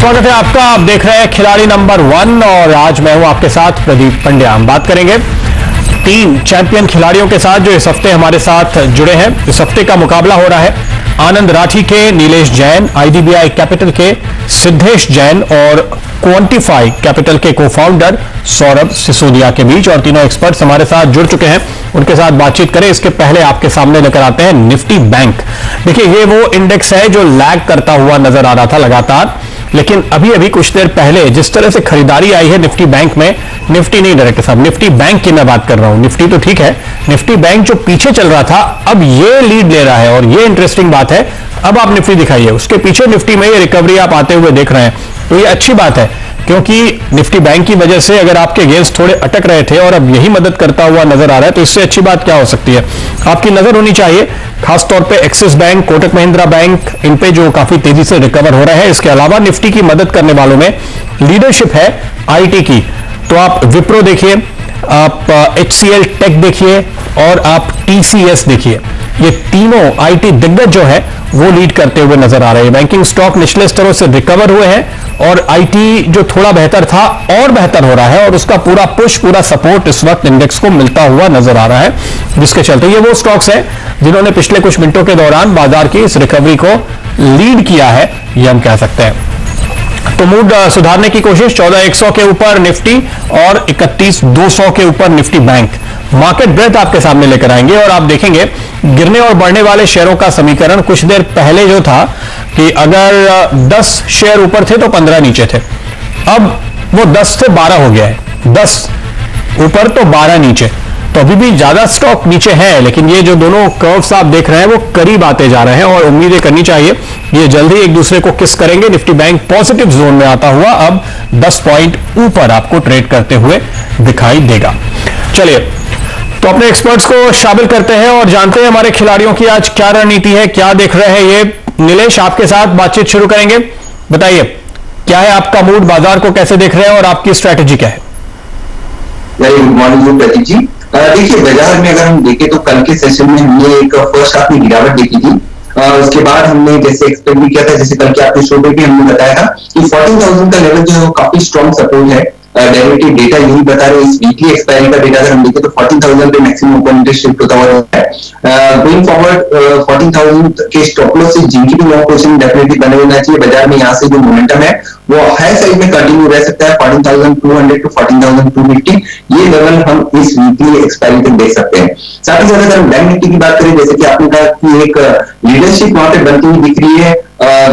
स्वागत है आपका। आप देख रहे हैं खिलाड़ी नंबर 1 और आज मैं हूं आपके साथ प्रदीप पंड्या। हम बात करेंगे 3 चैंपियन खिलाड़ियों के साथ जो इस हफ्ते हमारे साथ जुड़े हैं। इस हफ्ते का मुकाबला हो रहा है आनंद राठी के नीलेश जैन, आईडीबीआई कैपिटल के सिद्धेश जैन और क्वांटिफाई कैपिटल के को-फाउंडर सौरभ सिसोदिया के बीच। और तीनों एक्सपर्ट्स हमारे साथ जुड़ चुके हैं, उनके साथ बातचीत करें। इसके पहले आपके सामने लेकर आते हैं निफ्टी बैंक। देखिए, ये वो इंडेक्स है जो लैग करता हुआ नजर आ रहा था लगातार, लेकिन अभी अभी कुछ देर पहले जिस तरह से खरीदारी आई है निफ्टी बैंक में, निफ्टी नहीं डायरेक्टर साहब, निफ्टी बैंक की मैं बात कर रहा हूं। निफ्टी तो ठीक है, निफ्टी बैंक जो पीछे चल रहा था अब ये लीड ले रहा है और ये इंटरेस्टिंग बात है। अब आप निफ्टी दिखाइए, उसके पीछे निफ्टी में ये रिकवरी आप आते हुए देख रहे हैं, तो ये अच्छी बात है, क्योंकि निफ्टी बैंक की वजह से अगर आपके गेंस थोड़े अटक रहे थे और अब यही मदद करता हुआ नजर आ रहा है, तो इससे अच्छी बात क्या हो सकती है। आपकी नजर होनी चाहिए खासतौर पे Axis bank, Kotak Mahindra bank, इन पे जो काफी तेजी से रिकवर हो रहे हैं। इसके अलावा निफ्टी की मदद करने वालों में लीडरशिप है आईटी की, तो आप विप्रो देखिए, आप HCL टेक देखिए और आप TCS देखिए। ये तीनों आईटी दिग्गज जो है वो लीड करते हुए नजर आ रहे हैं। बैंकिंग स्टॉक निचले स्तरों से रिकवर हुए हैं और आईटी जो थोड़ा बेहतर था और बेहतर हो रहा है, और उसका पूरा पुश, पूरा सपोर्ट इस वक्त इंडेक्स को मिलता हुआ नजर आ रहा है, जिसके चलते ये वो स्टॉक्स हैं जिन्होंने पिछले कुछ मिनटों के दौरान बाजार की इस रिकवरी को लीड किया है, ये हम कह सकते हैं। तो मूड सुधारने की कोशिश, 14,100 के ऊपर निफ्टी और 31,200 के ऊपर निफ्टी बैंक। मार्केट ब्रेथ आपके सामने लेकर आएंगे और आप देखेंगे गिरने और बढ़ने वाले शेयरों का समीकरण कुछ देर पहले जो था कि अगर 10 शेयर ऊपर थे तो 15 नीचे थे, अब वो 10 से 12 हो गया है। 10 ऊपर तो 12 नीचे, तो अभी भी ज्यादा स्टॉक नीचे है, लेकिन ये जो दोनों कर्व्स आप देख रहे हैं वो करीब आते जा रहे हैं और उम्मीदें करनी चाहिए ये जल्दी एक दूसरे को किस करेंगे। निफ्टी बैंक पॉजिटिव जोन में आता हुआ अब 10 पॉइंट ऊपर आपको ट्रेड करते हुए दिखाई देगा। चलिए, तो अपने एक्सपर्ट्स को शामिल करते हैं और जानते हैं हमारे खिलाड़ियों की आज क्या रणनीति है, क्या देख रहे हैं ये। नीलेश, आपके साथ बातचीत शुरू करेंगे। बताइए, क्या है आपका मूड, बाजार को कैसे देख रहे हैं और आपकी स्ट्रैटेजी क्या है? Very good morning Pradeep ji. देखिए, बाजार में अगर हम देखें तो कल के सेशन में हमने एक फर्स्ट हाफ में गिरावट देखी थी। उसके बाद हमने जैसे एक्सपेक्ट भी किया था, जैसे कल के आपके शो पे भी हमने बताया था कि 14,000 का लेवल जो है वो काफी स्ट्रॉन्ग सपोर्ट है। डेरिवेटिव डेटा यही बता रहे हैं, इस वीकली एक्सपायरी का डेटा अगर हम देखें तो 14,000 पे मैक्सिमम ओपन इंटरेस्ट शिफ्ट होता हुआ है। गोइंग फॉरवर्ड 14,000 के स्टॉप लॉस से जिनकी भी लॉन्ग पोजीशन डेफिनेटली बने होना चाहिए। बाजार में यहाँ से जो मोमेंटम है वो हाई साइड में कंटिन्यू रह सकता है। 14,200 टू 14,250 ये लेवल हम इस वीकली एक्सपायरी तक देख सकते हैं। साथ ही साथ अगर हम बैंक निफ्टी की बात करें, जैसे कि आपने कहा कि एक लीडरशिप वहां पे बनती हुई दिख रही है,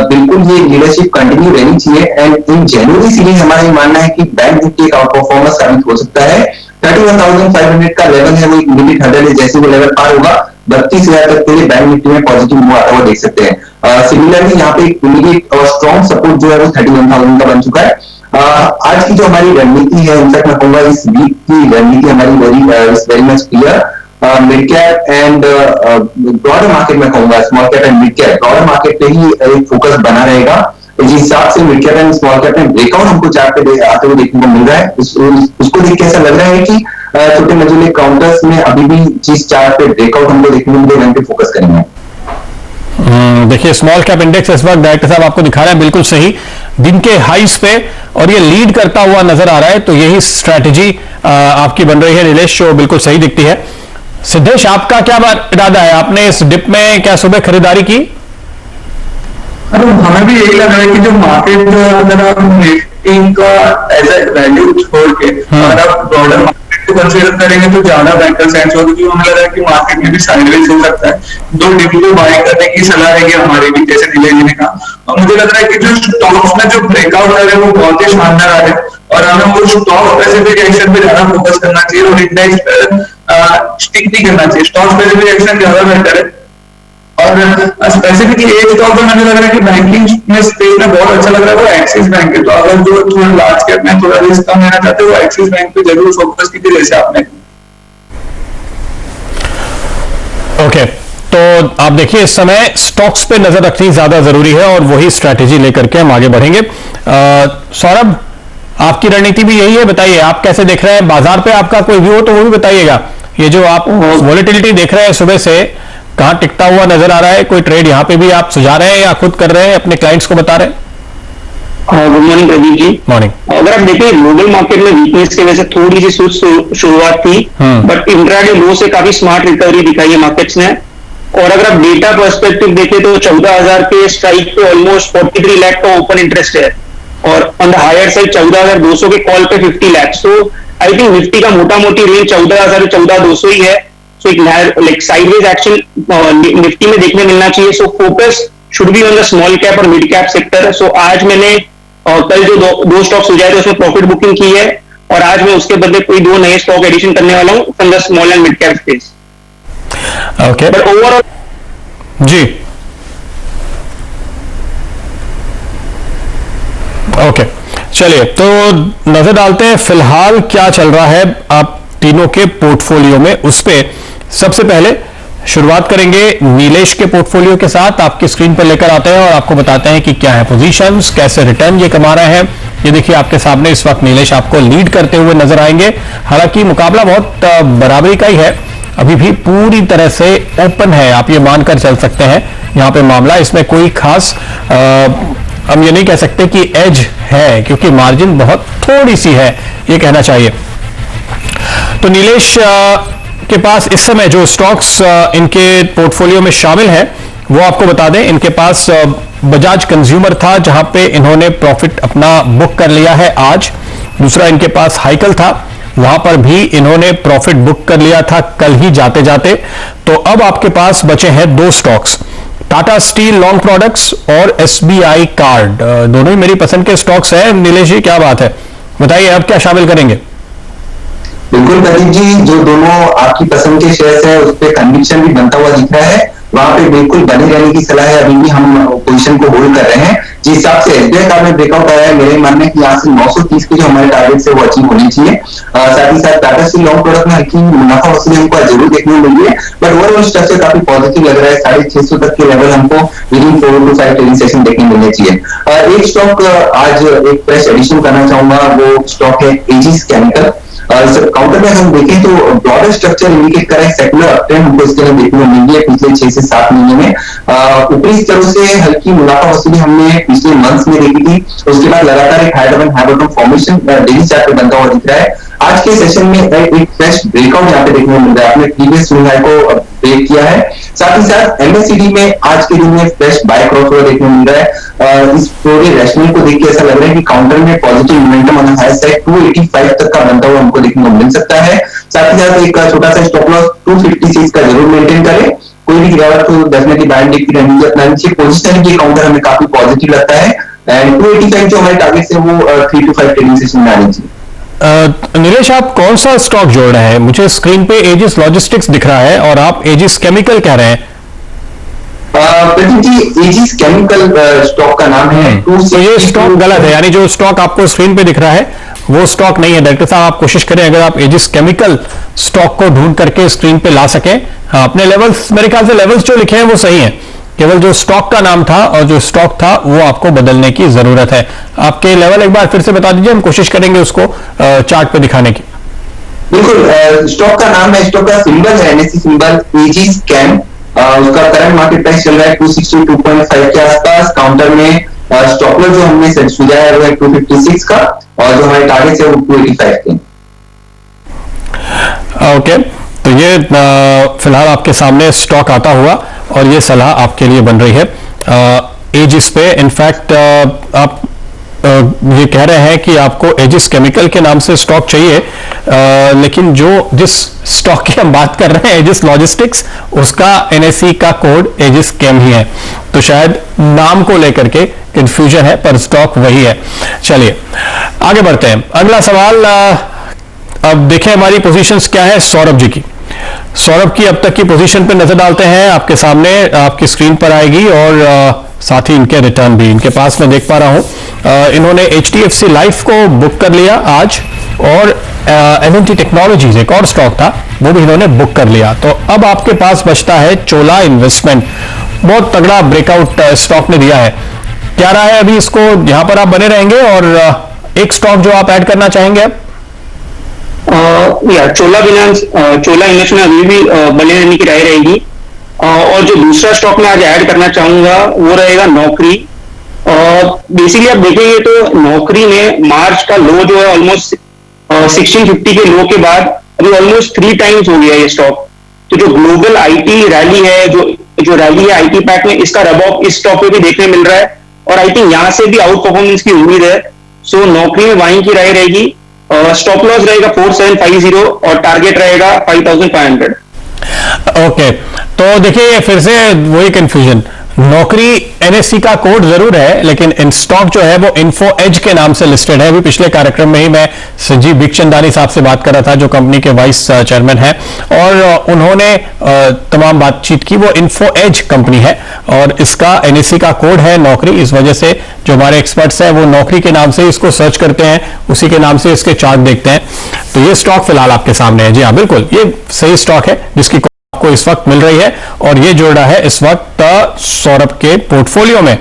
बिल्कुल ये लीडरशिप कंटिन्यू रहनी चाहिए। एंड इन जनवरी सीरीज हमारा ये मानना है कि बैंक निफ्टी एक आउट परफॉर्मेंस साबित हो सकता है। 31,500 का लेवल है, वो एक लिमिट हर्डल है, जैसे वो लेवल पार होगा 32,000 तक के लिए बैंक निफ्टी में पॉजिटिव मूव आता हुआ देख सकते हैं। सिमिलरली यहाँ पे इमीडिएट और स्ट्रॉन्ग सपोर्ट जो है वो 31,000 का बन चुका है। आज की जो हमारी रणनीति है, इनफैक्ट मैं कहूंगा इस वीक की रणनीति हमारी very much clear. Mid cap and broader market में कहूंगा, small cap and mid cap, broader market पे ही एक फोकस बना रहेगा। जिस हिसाब से mid cap and small cap में ब्रेकआउट हमको चार्ट पे आते हुए देखने को मिल रहा है, उसको देख के ऐसा लग रहा है कि छोटे मझोले काउंटर्स में अभी भी जिस चार्ट पे ब्रेकआउट हमको देखने को मिले वहीं पे फोकस करेंगे। देखिए, स्मॉल कैप इंडेक्स इस वक्त डायरेक्टर साहब आपको दिखा रहे हैं बिल्कुल सही दिन के हाईस पे, और ये लीड करता हुआ नजर आ रहा है, तो यही स्ट्रैटेजी आपकी बन रही है नीलेश, जो बिल्कुल सही दिखती है। सिद्धेश, आपका क्या इरादा है? आपने इस डिप में क्या सुबह खरीदारी की? अरे हमें भी यही लग रहा है कि जो मार्केट अगर आप निफ्टी का एज ए वैल्यू छोड़ के अगर आप ब्रॉडर मार्केट को कंसीडर करेंगे तो ज्यादा बेटर सेंस होगा, क्योंकि हमें लग रहा है कि मार्केट में भी साइडवेज हो सकता है। दो डिप को बाय करने की सलाह रहेगी हमारी भी, जैसे नीलेश जी ने कहा। और मुझे लग रहा है कि जो स्टॉक्स में जो ब्रेकआउट आ रहे हैं वो बहुत ही शानदार आ रहे हैं, और हमें वो स्टॉक स्पेसिफिक एक्शन पे ज्यादा फोकस करना चाहिए और इंडेक्स पे स्टिक नहीं करना चाहिए। स्टॉक स्पेसिफिक एक्शन ज्यादा बेहतर है। और स्पेसिफिकली एक स्टॉक जो मुझे लग रहा है कि बैंकिंग में स्पेस में बहुत अच्छा लग रहा है वो एक्सिस बैंक है। तो अगर जो थोड़ा लार्ज कैप में थोड़ा रिस्क कम लेना चाहते हो वो एक्सिस बैंक पे जरूर फोकस कीजिए, जैसे आपने। ओके, तो आप देखिए इस समय स्टॉक्स पे नजर रखनी ज्यादा जरूरी है और वही स्ट्रैटेजी लेकर के हम आगे बढ़ेंगे। सौरभ, आपकी रणनीति भी यही है, बताइए आप कैसे देख रहे हैं बाजार पे? आपका कोई व्यू हो तो वो भी बताइएगा। ये जो आप वॉलेटिलिटी देख रहे हैं सुबह से, कहां टिकता हुआ नजर आ रहा है? कोई ट्रेड यहां पे भी आप सुझा रहे हैं या खुद कर रहे हैं, अपने क्लाइंट्स को बता रहे हैं? Good morning Pradeep ji. Morning. अगर आप देखें ग्लोबल मार्केट में वीकनेस की वजह से थोड़ी सी शुरुआत थी, बट इंट्राडे लो से काफी स्मार्ट रिकवरी दिखाई है मार्केट्स ने। और अगर आप डेटा पर्सपेक्टिव देखें तो 14,000 के स्ट्राइक पे ऑलमोस्ट 43 लाख का ओपन इंटरेस्ट है, और ऑन द हायर साइड 14,200 के कॉल पे 50 लाख। सो आई थिंक निफ्टी का मोटा मोटी रेंज 14,000 से 14,200 ही है। सो एक लाइक साइडवेज एक्शन निफ्टी में देखने मिलना चाहिए। So focus should be on the small cap और मिड कैप सेक्टर। सो आज मैंने कल जो दो स्टॉक सुझाए थे उसमें प्रॉफिट बुकिंग की है, और आज मैं उसके बदले कोई 2 नए स्टॉक एडिशन करने वाला हूं from the small and mid cap space. Okay, but overall जी ओके, चलिए तो नजर डालते हैं फिलहाल क्या चल रहा है आप तीनों के पोर्टफोलियो में, उस पे सबसे पहले शुरुआत करेंगे नीलेश के पोर्टफोलियो के साथ। आपकी स्क्रीन पर लेकर आते हैं और आपको बताते हैं कि क्या है पोजीशंस, कैसे रिटर्न ये कमा रहे हैं। ये देखिए आपके सामने इस वक्त नीलेश आपको लीड करते हुए नजर आएंगे। हालांकि मुकाबला बहुत बराबरी का ही है, अभी भी पूरी तरह से ओपन है, आप ये मानकर चल सकते हैं यहां पे मामला। इसमें कोई खास हम ये नहीं कह सकते कि एज है, क्योंकि मार्जिन बहुत थोड़ी सी है, ये कहना चाहिए। तो नीलेश के पास इस समय जो स्टॉक्स इनके पोर्टफोलियो में शामिल है वो आपको बता दें। इनके पास बजाज कंज्यूमर था, जहां पे इन्होंने प्रॉफिट अपना बुक कर लिया है आज। दूसरा इनके पास हाइकल था, वहां पर भी इन्होंने प्रॉफिट बुक कर लिया था कल ही जाते जाते। तो अब आपके पास बचे हैं 2 stocks, Tata steel long products और एसबीआई कार्ड। दोनों ही मेरी पसंद के स्टॉक्स हैं। नीलेश जी क्या बात है, बताइए अब क्या शामिल करेंगे? बिल्कुल प्रदीप जी, जो दोनों आपकी पसंद के शेयर्स है उस पर कन्विक्शन भी बनता हुआ दिख रहा है, वहां पे बिल्कुल बने रहने की सलाह है। अभी भी हम पोजीशन को होल्ड कर रहे हैं। जिस हिसाब से एसबीआई कार्ड में ब्रेकआउट आया है, मेरे मानने की यहाँ से 930 के जो हमारे टारगेट है वो अचीव होनी चाहिए। साथ ही साथ टाटा स्टील लॉन्ग प्रोडक्ट में हल्की मुनाफा वसूली हमको जरूर देखने को मिली है, बट ओवरऑल स्ट्रक्चर काफी पॉजिटिव लग रहा है। 650 तक के लेवल हमको विदिन 4 to 5 ट्रेडिंग सेशन देखने मिलने चाहिए। एक स्टॉक आज एक फ्रेश एडिशन करना चाहूंगा, वो स्टॉक है एजिस केमिकल। काउंटर में हम देखें तो ब्रॉडर स्ट्रक्चर इंडिकेट कर रहा है सेकुलर अपट्रेंड हमको इसके अंदर देखने को मिली है पिछले 6 से 7 महीने में। ऊपरी स्तरों से हल्की मुनाफा वसूली हमने पिछले मंथ्स में देखी थी, उसके बाद लगातार एक high bottom formation daily chart पे बनता हुआ दिख रहा है। आज के सेशन में एक फ्रेश ब्रेकआउट यहाँ पे देखने को मिल रहा है, आपने प्रीवियस स्विंग हाई को ब्रेक किया है। साथ ही साथ एमएससीडी में आज के दिन में फ्रेश बाय क्रॉसओवर देखने को मिल रहा है। इस पूरे रैशनल को देख के ऐसा लग रहा है कि काउंटर में positive momentum on high side 285 तक का बनता हुआ हमको देखने को मिल सकता है। साथ ही साथ एक छोटा सा स्टॉप लॉस 256 का जरूर मेंटेन करें। कोई भी गिरावट को डेफिनेटली बाइंग देखती रहनी चाहिए। पोजिशन की काउंटर हमें काफी पॉजिटिव लगता है, एंड 285 जो हमारे टारगेट है वो 3 to 5 ट्रेडिंग सेशन में आनी चाहिए। नीलेश आप कौन सा स्टॉक जोड़ रहे हैं? मुझे स्क्रीन पे एजिस लॉजिस्टिक्स दिख रहा है और आप एजिस केमिकल कह रहे हैं। Pradeep ji, edges chemical stock का नाम है। तो ये स्टॉक गलत है, यानी जो स्टॉक आपको स्क्रीन पे दिख रहा है वो स्टॉक नहीं है। डायरेक्टर साहब आप कोशिश करें अगर आप एजिस केमिकल स्टॉक को ढूंढ करके स्क्रीन पे ला सकें। हाँ, अपने लेवल्स, मेरे ख्याल से लेवल्स जो लिखे हैं वो सही है, केवल जो स्टॉक का नाम था और जो स्टॉक था वो आपको बदलने की जरूरत है। आपके लेवल एक बार फिर से बता दीजिए, हम कोशिश करेंगे उसको चार्ट पे दिखाने की। बिल्कुल, स्टॉक का नाम है, स्टॉक का सिंबल है एनएससी सिंबल एजिस कैम। उसका करंट मार्केट प्राइस चल रहा है 262.5 के आसपास। काउंटर में स्टॉप लॉस जो हमने सुझाया है वो है 256 का, और जो हमारे टारगेट है वो 285 के। ओके, तो ये फिलहाल आपके सामने स्टॉक आता हुआ और ये सलाह आपके लिए बन रही है एजिस पे। इनफैक्ट आप ये कह रहे हैं कि आपको एजिस केमिकल के नाम से स्टॉक चाहिए, लेकिन जिस स्टॉक की हम बात कर रहे हैं एजिस लॉजिस्टिक्स, उसका एनएसई का कोड एजिस केम ही है, तो शायद नाम को लेकर के कंफ्यूजन है, पर स्टॉक वही है। चलिए आगे बढ़ते हैं। अगला सवाल, अब देखें हमारी पोजीशंस क्या है सौरभ जी की। सौरभ की अब तक की पोजीशन पे नजर डालते हैं, आपके सामने आपकी स्क्रीन पर आएगी, और साथ ही इनके रिटर्न भी इनके पास मैं देख पा रहा हूं। इन्होंने HDFC लाइफ को बुक कर लिया आज, और L&T टेक्नोलॉजीज एक और स्टॉक था वो भी इन्होंने बुक कर लिया। तो अब आपके पास बचता है चोला इन्वेस्टमेंट, बहुत तगड़ा ब्रेकआउट स्टॉक ने दिया है। क्या रहा है अभी, इसको यहां पर आप बने रहेंगे, और एक स्टॉक जो आप ऐड करना चाहेंगे अब? चोला इन्वेस्टमेंट अभी भी बने रहने की राय रहेगी। और जो दूसरा स्टॉक मैं आज ऐड करना चाहूंगा वो रहेगा नौकरी। बेसिकली आप देखेंगे तो नौकरी में मार्च का लो जो है ऑलमोस्ट 1650 के लो के बाद अभी ऑलमोस्ट 3 टाइम्स हो गया ये स्टॉक। तो जो ग्लोबल आईटी रैली है, जो रैली है आईटी पैक में, इसका रब ऑफ इस स्टॉक पे भी देखने मिल रहा है और आई थिंक यहां से भी आउट परफॉर्मेंस की उम्मीद है। सो नौकरी में बाइंग की राय रहेगी। स्टॉप लॉस रहेगा 4750 और टारगेट रहेगा 5500। ओके, तो देखिए फिर से वही कंफ्यूजन, नौकरी एनएससी का कोड जरूर है लेकिन इन स्टॉक जो है वो इन्फो एज के नाम से लिस्टेड है। अभी पिछले कार्यक्रम में ही मैं संजीव बिखचंदानी साहब से बात कर रहा था जो कंपनी के वाइस चेयरमैन है और उन्होंने तमाम बातचीत की। वो इन्फो एज कंपनी है और इसका एनएससी का कोड है नौकरी। इस वजह से जो हमारे एक्सपर्ट्स हैं वो नौकरी के नाम से इसको सर्च करते हैं, उसी के नाम से इसके चार्ट देखते हैं। तो ये स्टॉक फिलहाल आपके सामने है। जी हाँ, बिल्कुल ये सही स्टॉक है जिसकी को इस वक्त मिल रही है और ये जोड़ रहा है इस वक्त सौरभ के पोर्टफोलियो में।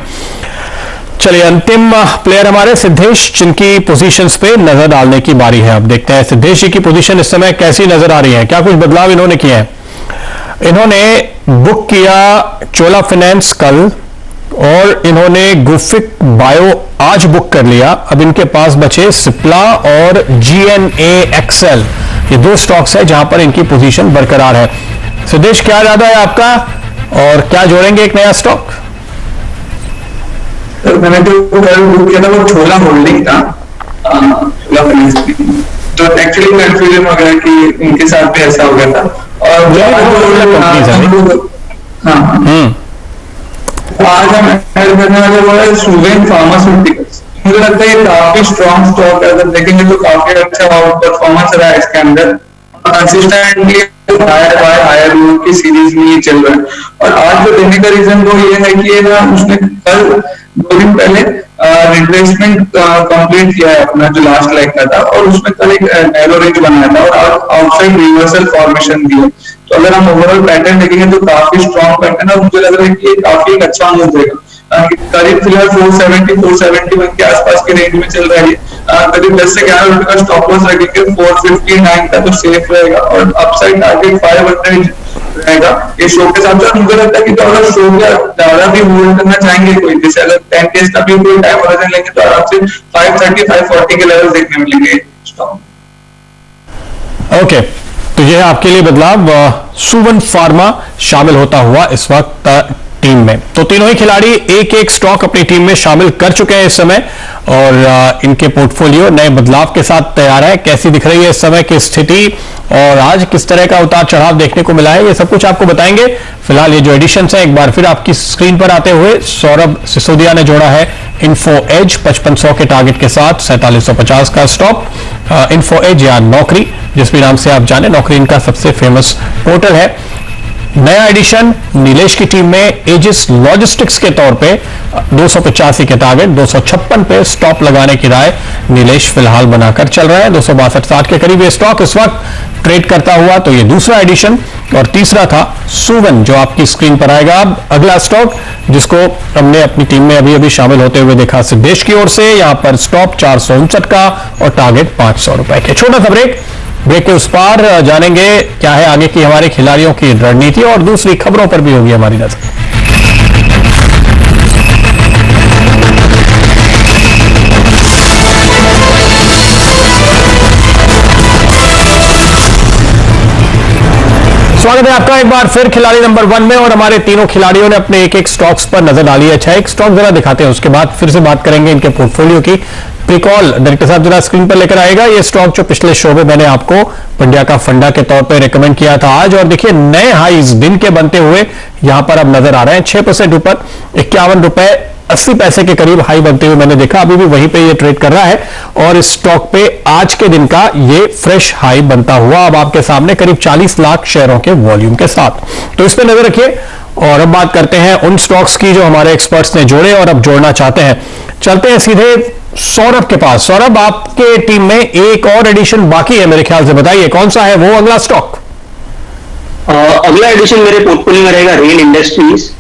चलिए अंतिम प्लेयर हमारे सिद्धेश, जिनकी पोजीशंस पे नजर डालने की बारी है। अब देखते हैं सिद्धेश जी की पोजीशन इस समय कैसी नजर आ रही है, क्या कुछ बदलाव इन्होंने किए हैं। इन्होंने बुक किया चोला फाइनेंस कल और इन्होंने गुफिक बायो आज बुक कर लिया। अब इनके पास बचे सिप्ला और जीएनए एक्सेल, ये 2 स्टॉक्स है जहां पर इनकी पोजीशन बरकरार है। सिद्धेश क्या इरादा है आपका और क्या जोड़ेंगे एक नया स्टॉक? मैंने जो कल बुक किया था वो छोला होल्डिंग था, छोला फाइनेंस। तो एक्चुअली कंफ्यूजन हो गया कि उनके साथ भी ऐसा हो गया था। और आज हम ऐड करने वाले वो है सुवेन फार्मास्यूटिकल्स। मुझे लगता है ये काफी स्ट्रॉन्ग स्टॉक है, अगर देखेंगे तो काफी अच्छा आउट परफॉर्मेंस रहा है इसके अंदर। कंसिस्टेंटली हायर लो की सीरीज में ये चल रहा है। और आज जो देने का रीजन वो ये है कि ना उसने कल 2 दिन पहले रिट्रेसमेंट कंप्लीट किया है अपना जो लास्ट लाइक का था और उसमें कल एक नैरो रेंज बनाया था और आउटसाइड रिवर्सल फॉर्मेशन दिया। तो अगर हम ओवरऑल पैटर्न देखेंगे तो काफी स्ट्रॉन्ग पैटर्न है और मुझे लग रहा है कि ये काफी एक अच्छा मूव देगा। करीब फिलहाल 471 के आसपास के रेंज में चल रहा है। करीब 10 से 11 रुपए का स्टॉप लॉस रखेंगे 459 का तो सेफ रहेगा और अपसाइड टारगेट 500 रहेगा। ये शो के साथ मुझे लगता है कि तो अगर शो का ज्यादा भी होल्ड करना चाहेंगे कोई, जैसे अगर 10 डेज का भी कोई टाइम होराइजन लेंगे तो आराम से 530 540 के लेवल देखने मिलेंगे स्टॉक। ओके, तो ये है आपके लिए बदलाव। सुवन फार्मा शामिल होता हुआ इस वक्त टीम में। तो तीनों ही खिलाड़ी एक एक स्टॉक अपनी टीम में शामिल कर चुके हैं इस समय और इनके पोर्टफोलियो नए बदलाव के साथ तैयार है। कैसी दिख रही है इस समय की स्थिति और आज किस तरह का उतार चढ़ाव देखने को मिला है, ये सब कुछ आपको बताएंगे। फिलहाल ये जो एडिशंस है एक बार फिर आपकी स्क्रीन पर आते हुए, सौरभ सिसोदिया ने जोड़ा है इन्फो एज 5500 के टारगेट के साथ 4750 का स्टॉप। इन्फो एज या नौकरी जिस भी नाम से आप जाने, नौकरी इनका सबसे फेमस पोर्टल है। नया एडिशन नीलेश की टीम में एजिस लॉजिस्टिक्स के तौर पे 285 के टारगेट 256 पे स्टॉप लगाने की राय नीलेश फिलहाल बनाकर चल रहा है। 262-60 के करीब ये स्टॉक इस वक्त ट्रेड करता हुआ। तो ये दूसरा एडिशन और तीसरा था सुवन जो आपकी स्क्रीन पर आएगा। अब अगला स्टॉक जिसको हमने अपनी टीम में अभी अभी शामिल होते हुए देखा सिद्धेश की ओर से, यहां पर स्टॉप 459 का और टारगेट 500 रुपए के। छोटा सा ब्रेक के उस पार जानेंगे क्या है आगे की हमारे खिलाड़ियों की रणनीति और दूसरी खबरों पर भी होगी हमारी नजर। स्वागत है आपका एक बार फिर खिलाड़ी नंबर 1 में और हमारे तीनों खिलाड़ियों ने अपने एक एक स्टॉक्स पर नजर डाली है। अच्छा, एक स्टॉक जरा दिखाते हैं, उसके बाद फिर से बात करेंगे इनके पोर्टफोलियो की। प्रिकॉल डायरेक्टर साहब जरा स्क्रीन पर लेकर आएगा। ये स्टॉक जो पिछले शो में मैंने आपको पंड्या का फंडा के तौर पे रेकमेंड किया था आज, और देखिए नए हाईज दिन के बनते हुए यहां पर अब नजर आ रहे हैं। 6% ऊपर 51 रुपए 80 पैसे के करीब हाई बनते हुए मैंने देखा। अभी भी वहीं पे ये ट्रेड कर रहा है और इस स्टॉक पे आज के दिन का ये फ्रेश हाई बनता हुआ अब आपके सामने करीब 40 लाख शेयरों के वॉल्यूम के साथ। तो इस पे नजर रखिए और अब बात करते हैं उन स्टॉक्स की जो हमारे एक्सपर्ट्स ने जोड़े और अब जोड़ना चाहते हैं। चलते हैं सीधे सौरभ के पास। सौरभ, आपके टीम में एक और एडिशन बाकी है मेरे ख्याल से, बताइए कौन सा है वो अगला स्टॉक? अगला एडिशन मेरे पोर्टफोलियो में रहेगा रेल इंडस्ट्रीज।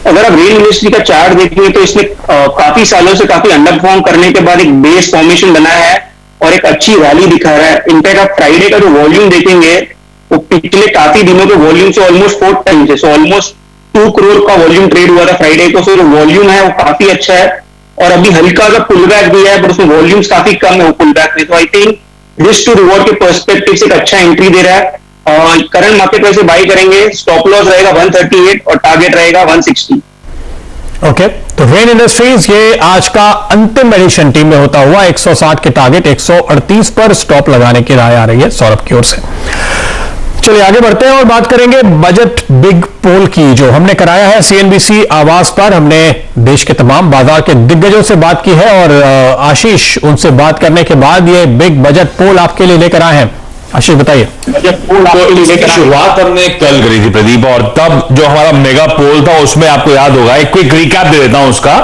अगर आप रेल इंडस्ट्री का चार्ट देखेंगे तो इसने काफी सालों से काफी अंडर परफॉर्म करने के बाद एक बेस फॉर्मेशन बनाया है और एक अच्छी रैली दिखा रहा है। इनफैक्ट आप फ्राइडे का जो वॉल्यूम देखेंगे वो पिछले काफी दिनों के वॉल्यूम से ऑलमोस्ट 4 टाइम्स है। सो ऑलमोस्ट 2 करोड़ का वॉल्यूम ट्रेड हुआ था फ्राइडे को। सो जो वॉल्यूम है वो काफी अच्छा है और अभी हल्का सा पुल बैक दिया है, पर उसमें वॉल्यूम्स काफी कम है वो पुल बैक में, तो I think risk to reward के पर्सपेक्टिव से एक अच्छा एंट्री दे रहा है। करंट मार्केट प्राइस से बाई करेंगे, स्टॉप लॉस रहेगा 138 और टारगेट रहेगा 160। ओके, तो रेन इंडस्ट्रीज ये आज का अंतिम एडिशन टीम में होता हुआ 160 के टारगेट 138 पर स्टॉप लगाने की राय आ रही है सौरभ की ओर से। चलिए आगे बढ़ते हैं और बात करेंगे बजट बिग पोल की, जो हमने कराया है सीएनबीसी आवाज पर। हमने देश के तमाम बाजार के दिग्गजों से बात की है और आशीष उनसे बात करने के बाद ये बिग बजट पोल आपके लिए लेकर आए हैं। आशीष बताइए। इसकी शुरुआत हमने कल करी थी प्रदीप, और तब जो हमारा मेगा पोल था उसमें आपको याद होगा, एक क्विक रिकैप दे देता हूं उसका।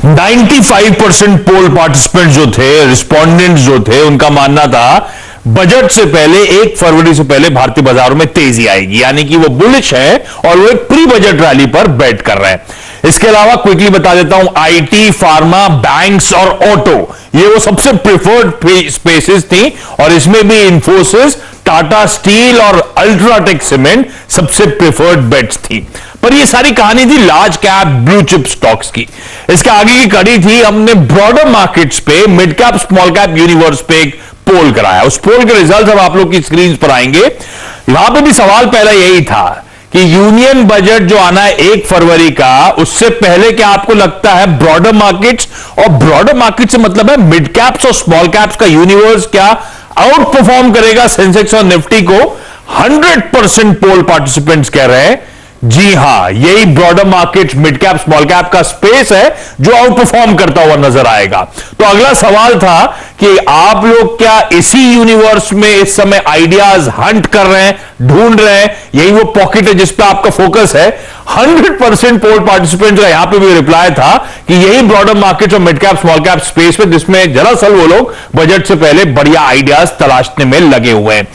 95% पोल पार्टिसिपेंट जो थे, रिस्पोंडेंट जो थे, उनका मानना था बजट से पहले 1 फरवरी से पहले भारतीय बाजारों में तेजी आएगी, यानी कि वो बुलिश है और वो एक प्री बजट रैली पर बेट कर रहे हैं। इसके अलावा क्विकली बता देता हूं, आईटी, फार्मा, बैंक्स और ऑटो ये वो सबसे प्रिफर्ड स्पेसेस थी, और इसमें भी इंफोसिस, टाटा स्टील और अल्ट्राटेक सीमेंट सबसे प्रिफर्ड बेट्स थी। पर ये सारी कहानी थी large cap blue chip stocks की। इसके आगे की कड़ी थी, हमने ब्रॉडर मार्केट्स पे, mid cap small cap universe पे एक पोल कराया। उस पोल के रिजल्ट अब आप लोग की स्क्रीन पर आएंगे। वहां पे भी सवाल पहला यही था कि यूनियन बजट जो आना है 1 फरवरी का, उससे पहले क्या आपको लगता है ब्रॉडर मार्केट्स, और ब्रॉडर मार्केट से मतलब है मिड कैप्स और स्मॉल कैप्स का यूनिवर्स, क्या आउट परफॉर्म करेगा सेंसेक्स और निफ्टी को? 100% पोल पार्टिसिपेंट्स कह रहे हैं जी हां, यही broader market, mid cap, small cap का स्पेस है जो आउट परफॉर्म करता हुआ नजर आएगा। तो अगला सवाल था कि आप लोग क्या इसी यूनिवर्स में इस समय आइडियाज हंट कर रहे हैं, ढूंढ रहे हैं? यही वो पॉकेट है जिस पे आपका फोकस है। 100% पोल पार्टिसिपेंट का यहां पे भी रिप्लाई था कि यही ब्रॉडर मार्केट और mid cap small cap space में, जिसमें दरअसल वो लोग बजट से पहले बढ़िया आइडियाज तलाशने में लगे हुए हैं।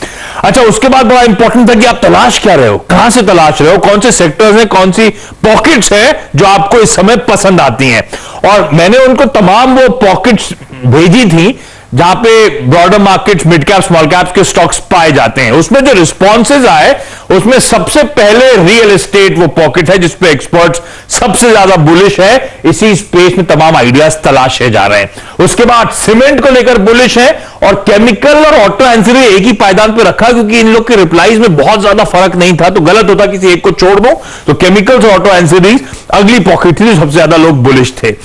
अच्छा, उसके बाद बड़ा इंपॉर्टेंट था कि आप तलाश क्या रहे हो, कहां से तलाश रहे हो, कौन से सेक्टर्स हैं, कौन सी पॉकेट्स हैं जो आपको इस समय पसंद आती हैं। और मैंने उनको तमाम वो पॉकेट्स भेजी थी जहां पे broader markets, mid cap, small caps के स्टॉक्स पाए जाते हैं। उसमें जो रिस्पॉन्सेज आए उसमें सबसे पहले रियल एस्टेट वो पॉकेट है जिसपे एक्सपर्ट्स सबसे ज्यादा बुलिश है। इसी स्पेस में तमाम आइडियाज तलाशे जा रहे हैं। उसके बाद सीमेंट को लेकर बुलिश है, और केमिकल और ऑटो एंसिलरी एक ही पायदान पे रखा, क्योंकि इन लोग के रिप्लाईज में बहुत ज्यादा फर्क नहीं था, तो गलत होता किसी एक को छोड़ दो। तो केमिकल्स और ऑटो एंसिलरीज अगली पॉकेट थी जो सबसे ज्यादा लोग बुलिश थे।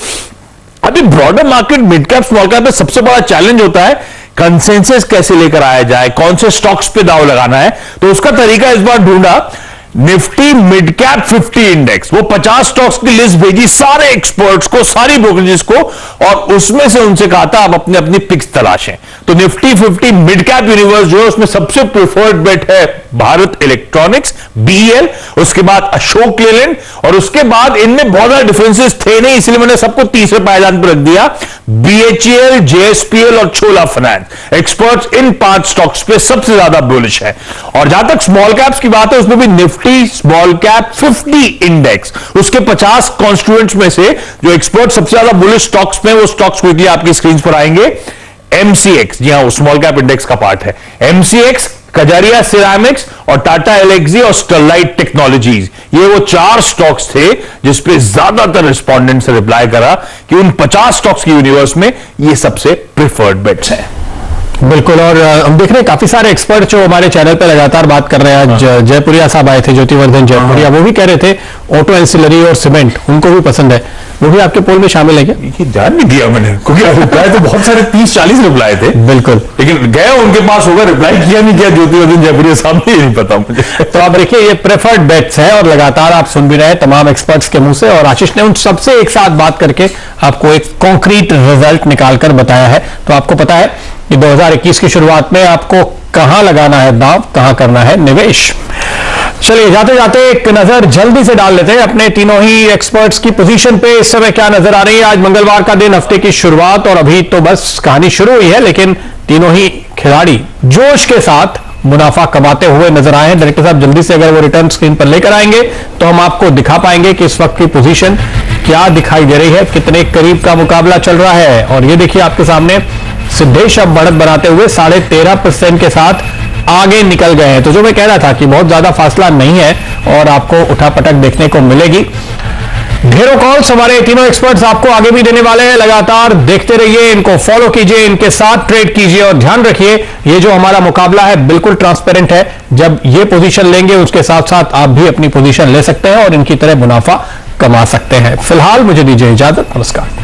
अभी broader market, mid cap, small cap में सबसे बड़ा चैलेंज होता है कंसेंसस कैसे लेकर आया जाए, कौन से स्टॉक्स पे दाव लगाना है। तो उसका तरीका इस बार ढूंढा। निफ्टी मिड कैप 50 इंडेक्स, वो 50 स्टॉक्स की लिस्ट भेजी सारे एक्सपर्ट्स को, सारी ब्रोकरेजेस को, और उसमें से उनसे कहा था आप अपने अपनी पिक्स तलाशें। तो निफ्टी 50 मिड कैप यूनिवर्स जो है उसमें सबसे प्रिफर्ड बेट है भारत इलेक्ट्रॉनिक्स, बीएल, उसके बाद अशोक लेलैंड, और उसके बाद इनमें बहुत ज्यादा डिफरेंसेस थे नहीं, इसलिए मैंने सबको तीसरे पायदान पर रख दिया, बीएचईएल, जेएसपीएल और छोला फाइनेंस। एक्सपर्ट्स इन 5 स्टॉक्स पे सबसे ज्यादा बुलिश है। और जहां तक स्मॉल कैप्स की बात है, उसमें भी निफ्टी स्मॉल कैप 50 इंडेक्स, उसके 50 कॉन्स्टिट्यूएंट्स में से जो एक्सपर्ट सबसे ज्यादा बुलिश स्टॉक्स में, वो स्टॉक्स क्विकली आपकी स्क्रीन पर आएंगे। एमसीएक्स, जी हां, वो स्मॉल कैप इंडेक्स का पार्ट है। एमसीएक्स, कजारिया सिरामिक्स और टाटा एलेक्सी और स्टरलाइट टेक्नोलॉजीज, ये वो 4 स्टॉक्स थे जिसपे ज्यादातर रिस्पोंडेंट से रिप्लाई करा कि उन 50 स्टॉक्स की यूनिवर्स में ये सबसे प्रिफर्ड बेट्स हैं। बिल्कुल, और हम देख रहे हैं काफी सारे एक्सपर्ट जो हमारे चैनल पे लगातार बात कर रहे हैं। जयपुरिया साहब आए थे, ज्योतिवर्धन जयपुरिया, वो भी कह रहे थे ऑटो एंसिलरी और सीमेंट उनको भी पसंद है। वो भी आपके पोल में शामिल है क्या? ये ध्यान नहीं दिया मैंने, क्योंकि रिप्लाई तो बहुत सारे 30-40 रिप्लाई थे। बिल्कुल, लेकिन गए उनके पास होगा, रिप्लाई किया नहीं किया ज्योतिवर्धन जयपुरिया साहब ने, नहीं पता मुझे। तो आप देखिए ये प्रेफर्ड बेट्स हैं, और लगातार आप सुन भी रहे हैं तमाम एक्सपर्ट्स के मुंह से, और आशीष ने उन सबसे एक साथ बात करके आपको एक कॉन्क्रीट रिजल्ट निकालकर बताया है। तो आपको पता है कि 2021 की शुरुआत में आपको कहां लगाना है दांव, कहां करना है निवेश। चलिए जाते जाते एक नजर जल्दी से डाल लेते हैं अपने तीनों ही एक्सपर्ट्स की पोजीशन पे इस समय क्या नजर आ रही है। आज मंगलवार का दिन, हफ्ते की शुरुआत, और अभी तो बस कहानी शुरू हुई है, लेकिन तीनों ही खिलाड़ी जोश के साथ मुनाफा कमाते हुए नजर आए हैं। डायरेक्टर साहब जल्दी से अगर वो रिटर्न स्क्रीन पर लेकर आएंगे तो हम आपको दिखा पाएंगे कि इस वक्त की पोजीशन क्या दिखाई दे रही है, कितने करीब का मुकाबला चल रहा है। और ये देखिए आपके सामने सिद्धेश अब बढ़त बनाते हुए 13.5% के साथ आगे निकल गए हैं। तो जो मैं कह रहा था कि बहुत ज्यादा फासला नहीं है और आपको उठापटक देखने को मिलेगी। ढेरों कॉल्स हमारे तीनों एक्सपर्ट्स आपको आगे भी देने वाले हैं। लगातार देखते रहिए, इनको फॉलो कीजिए, इनके साथ ट्रेड कीजिए और ध्यान रखिए ये जो हमारा मुकाबला है बिल्कुल ट्रांसपेरेंट है। जब ये पोजीशन लेंगे उसके साथ साथ आप भी अपनी पोजीशन ले सकते हैं और इनकी तरह मुनाफा कमा सकते हैं। फिलहाल मुझे दीजिए इजाजत, नमस्कार।